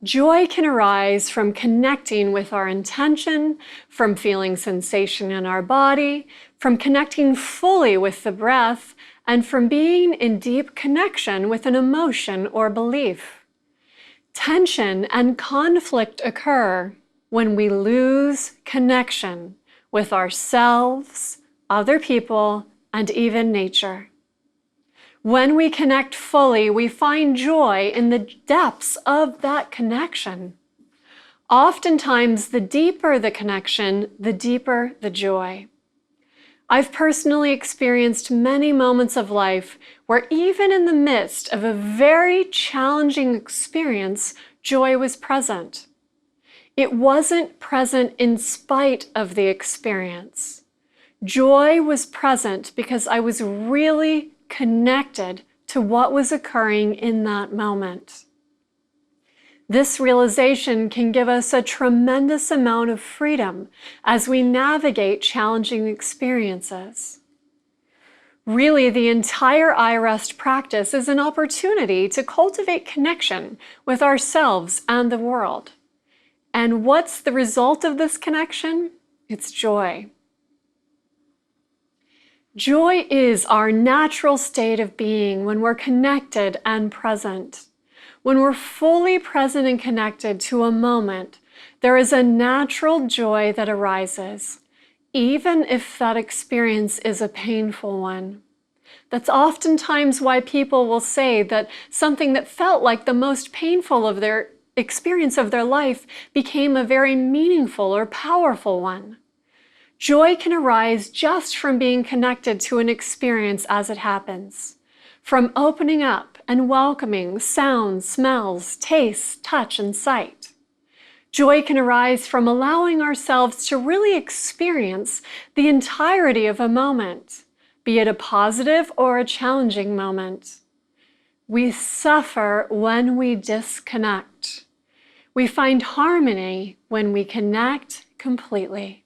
Joy can arise from connecting with our intention, from feeling sensation in our body, from connecting fully with the breath, and from being in deep connection with an emotion or belief. Tension and conflict occur when we lose connection with ourselves, other people, and even nature. When we connect fully, we find joy in the depths of that connection. Oftentimes, the deeper the connection, the deeper the joy. I've personally experienced many moments of life where even in the midst of a very challenging experience, joy was present. It wasn't present in spite of the experience. Joy was present because I was really connected to what was occurring in that moment. This realization can give us a tremendous amount of freedom as we navigate challenging experiences. Really, the entire iRest practice is an opportunity to cultivate connection with ourselves and the world. And what's the result of this connection? It's joy. Joy is our natural state of being when we're connected and present. When we're fully present and connected to a moment, there is a natural joy that arises, even if that experience is a painful one. That's oftentimes why people will say that something that felt like the most painful of their experience of their life became a very meaningful or powerful one. Joy can arise just from being connected to an experience as it happens, from opening up and welcoming sounds, smells, tastes, touch, and sight. Joy can arise from allowing ourselves to really experience the entirety of a moment, be it a positive or a challenging moment. We suffer when we disconnect. We find harmony when we connect completely.